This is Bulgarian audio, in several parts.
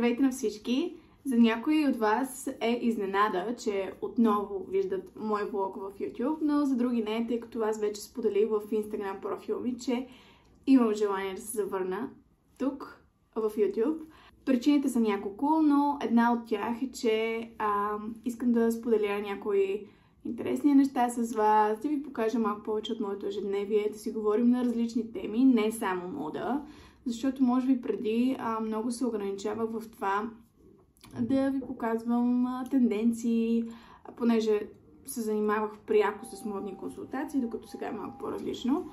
Здравейте на всички! За някои от вас е изненада, че отново виждат мой влог в YouTube, но за други не, тъй като аз вече споделих в Instagram профила ми, че имам желание да се завърна тук в YouTube. Причините са няколко, но една от тях е, че искам да споделя някои интересни неща с вас, да ви покажа малко повече от моето ежедневие, да си говорим на различни теми, не само мода, защото може би преди много се ограничавах в това да ви показвам тенденции, понеже се занимавах пряко с модни консултации, докато сега е малко по-различно.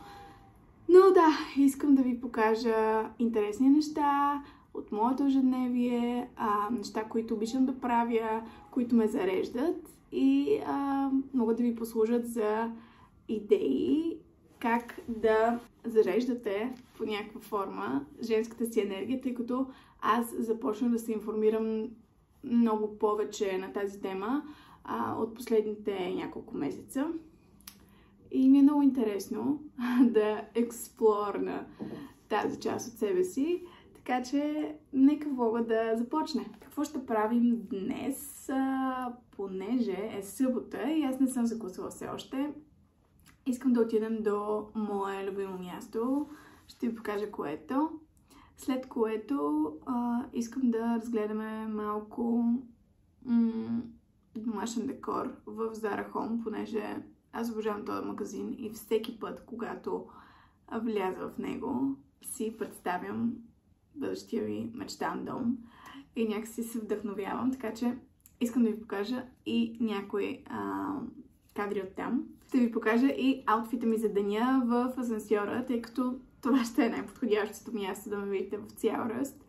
Но да, искам да ви покажа интересни неща от моето ежедневие, неща, които обичам да правя, които ме зареждат и могат да ви послужат за идеи как да зареждате по някаква форма женската си енергия, тъй като аз започнах да се информирам много повече на тази тема от последните няколко месеца. И ми е много интересно да експлорна тази част от себе си, така че нека влога да започне. Какво ще правим днес, понеже е събота и аз не съм закусала все още. Искам да отидем до мое любимо място. Ще ви покажа което. След което искам да разгледаме малко домашен декор в Zara Home, понеже аз обожавам този магазин и всеки път, когато вляза в него, си представям бъдещия ви мечтан дом и някакси се вдъхновявам, така че искам да ви покажа и някои кадри от там. Ще ви покажа и аутфита ми за деня в асансьора, тъй като това ще е най-подходящото място да ме видите в цял ръст.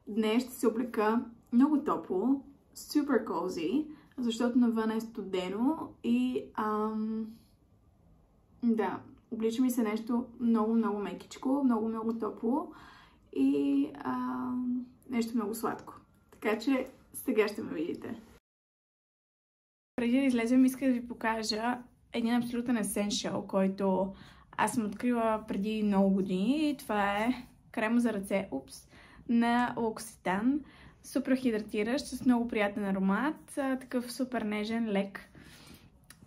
Днес ще се облека много топло, супер кози, защото навън е студено и да, облича ми се нещо много мекичко, много топло и нещо много сладко. Така че сега ще ме видите. Преди да излезем, искам да ви покажа един абсолютен есеншъл, който аз съм открила преди много години. И това е крема за ръце на L'Occitane. Супер хидратиращ, с много приятен аромат, такъв супер нежен, лек.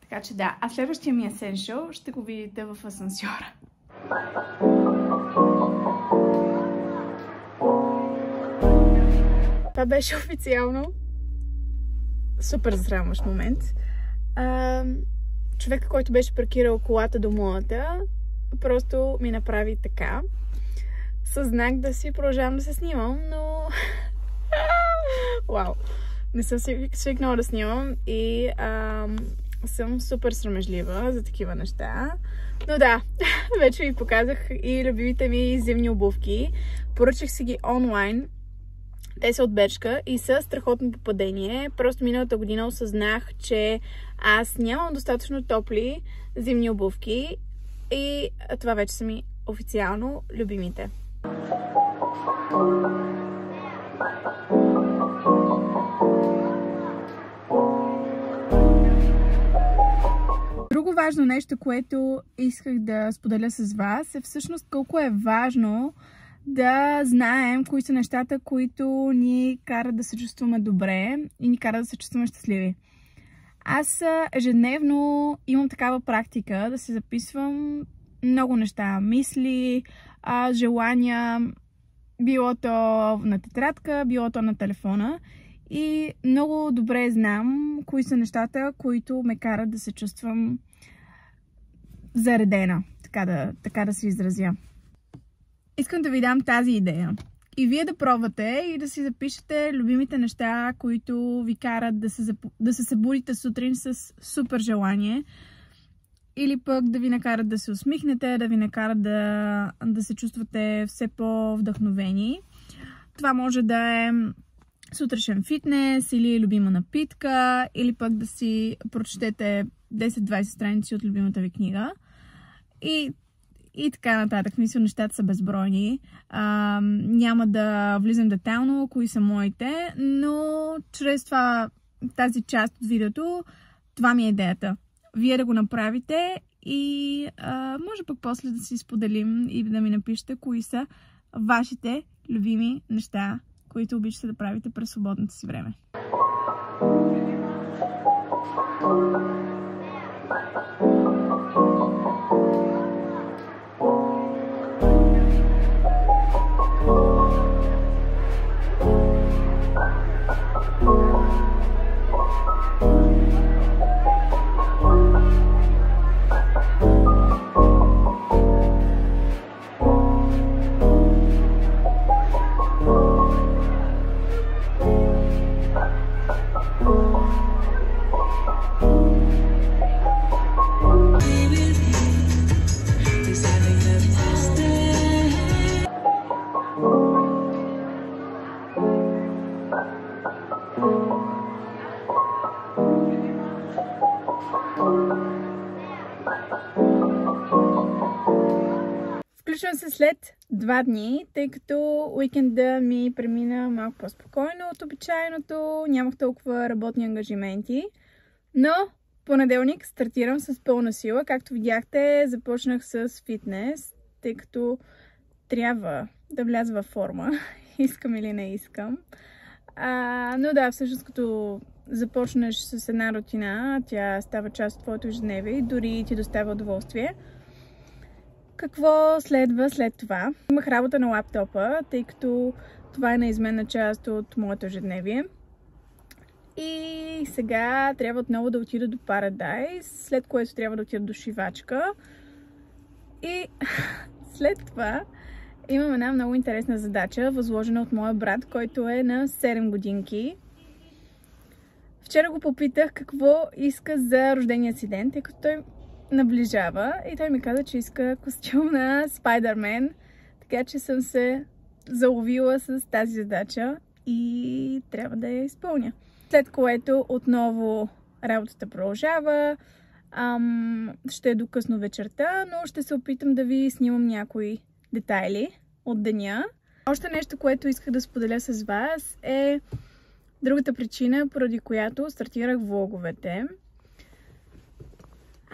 Така че да, а следващия ми есеншъл ще го видите в асансьора. Това беше официално супер засрамващ момент. Човека, който беше паркирал колата до моята, просто ми направи така. Със знак да си продължавам да се снимам, но... Вау! Не съм свикнала да снимам и съм супер срамежлива за такива неща. Но да, вече ви показах и любимите ми зимни обувки. Поръчах си ги онлайн. Те са от Бершка и са страхотно попадение. Просто миналата година осъзнах, че аз нямам достатъчно топли зимни обувки и това вече са ми официално любимите. Друго важно нещо, което исках да споделя с вас, е всъщност колко е важно да знаем кои са нещата, които ни карат да се чувстваме добре и ни карат да се чувстваме щастливи. Аз ежедневно имам такава практика да се записвам много неща, мисли, желания, било то на тетрадка, било то на телефона. И много добре знам кои са нещата, които ме карат да се чувствам заредена, така да се изразя. Искам да ви дам тази идея. И вие да пробвате и да си запишете любимите неща, които ви карат да се събудите сутрин с супер желание. Или пък да ви накарат да се усмихнете, да ви накарат да се чувствате все по-вдъхновени. Това може да е сутрешен фитнес или любима напитка, или пък да си прочетете 10-20 страници от любимата ви книга. И така нататък. Мисля, нещата са безбройни. Няма да влизам детайлно кои са моите, но чрез тази част от видеото, това ми е идеята. Вие да го направите и може пък после да си споделим и да ми напишете кои са вашите любими неща, които обичате да правите през свободното си време. Включвам се след 2 дни, тъй като уикенда ми премина малко по-спокойно от обичайното, нямах толкова работни ангажименти, но понеделник стартирам с пълна сила. Както видяхте, започнах с фитнес, тъй като трябва да вляза във форма, искам или не искам. Но да, всъщност като започнеш с една рутина, тя става част от твоето ежедневие и дори ти доставя удоволствие. Какво следва след това? Имах работа на лаптопа, тъй като това е неизменна част от моето ежедневие. И сега трябва отново да отида до Paradise, след което трябва да отида до шивачка. И след това имам една много интересна задача, възложена от моя брат, който е на 7 годинки. Вчера го попитах какво иска за рождения си ден, тъй като той наближава и той ми каза, че иска костюм на Спайдърмен, така че съм се заловила с тази задача и трябва да я изпълня. След което отново работата продължава, ще е до късно вечерта, но ще се опитам да ви снимам някои детайли от деня. Още нещо, което исках да споделя с вас е другата причина, поради която стартирах влоговете.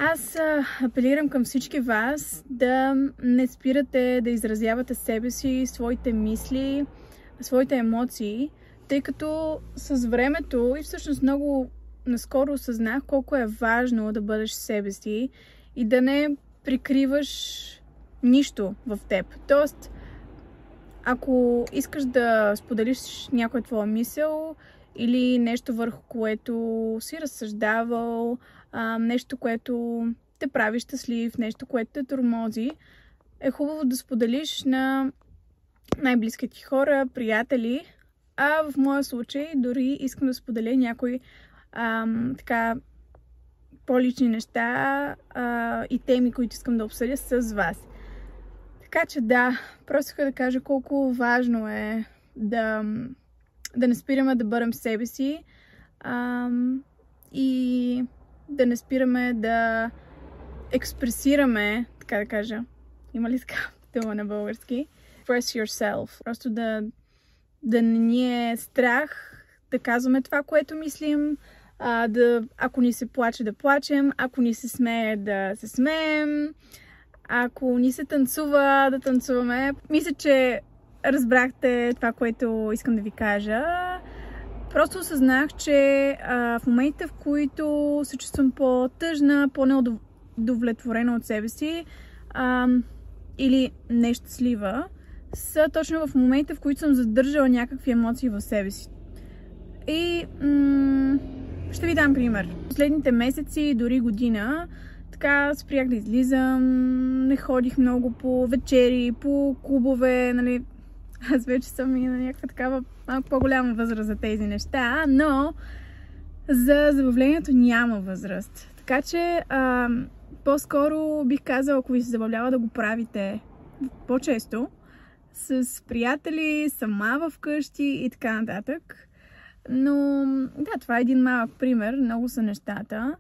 Аз апелирам към всички вас да не спирате да изразявате себе си, своите мисли, своите емоции, тъй като с времето и всъщност много наскоро осъзнах колко е важно да бъдеш себе си и да не прикриваш нищо в теб. Тоест, ако искаш да споделиш някоя твоя мисъл или нещо върху което си разсъждавал, нещо, което те прави щастлив, нещо, което те тормози, е хубаво да споделиш на най-близките ти хора, приятели, а в моя случай дори искам да споделя някои така по-лични неща и теми, които искам да обсъдя с вас. Така че да, просто искам да кажа колко важно е да не спираме да бъдем себе си и да не спираме да експресираме, така да кажа, има ли така дума на български? Express yourself. Просто да не ни е страх да казваме това, което мислим, ако ни се плаче да плачем, ако ни се смее да се смеем, ако ни се танцува да танцуваме. Мисля, че разбрахте това, което искам да ви кажа. Просто осъзнах, че в моментите, в които се чувствам по-тъжна, по-неудовлетворена от себе си или нещастлива, са точно в моментите, в които съм задържала някакви емоции в себе си. И ще ви дам пример. Последните месеци, дори година, така спрях да излизам, не ходих много по вечери, по клубове, нали. Аз вече съм и на някаква такава малко по-голяма възраст за тези неща, но за забавлението няма възраст. Така че по-скоро бих казала, ако ви се забавлява, да го правите по-често с приятели, сама вкъщи и така нататък. Но да, това е един малък пример, много са нещата.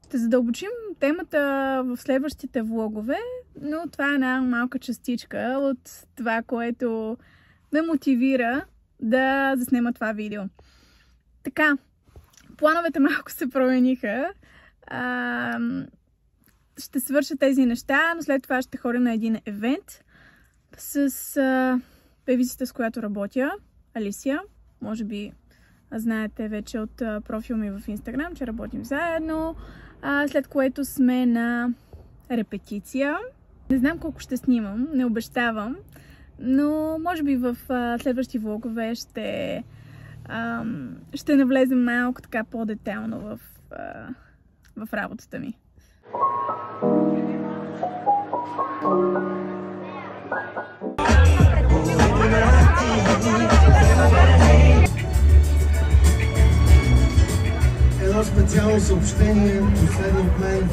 Ще задълбочим темата в следващите влогове, но това е една малка частичка от това, което ме мотивира да заснема това видео. Така, плановете малко се промениха. Ще свърша тези неща, но след това ще ходя на един евент с певицата, с която работя. Алисия. Може би знаете вече от профила ми в Инстаграм, че работим заедно. След което сме на репетиция. Не знам колко ще снимам, не обещавам, но може би в следващи влогове ще навлезем малко така по-детайлно в работата ми. Едно специално съобщение, последно от мен.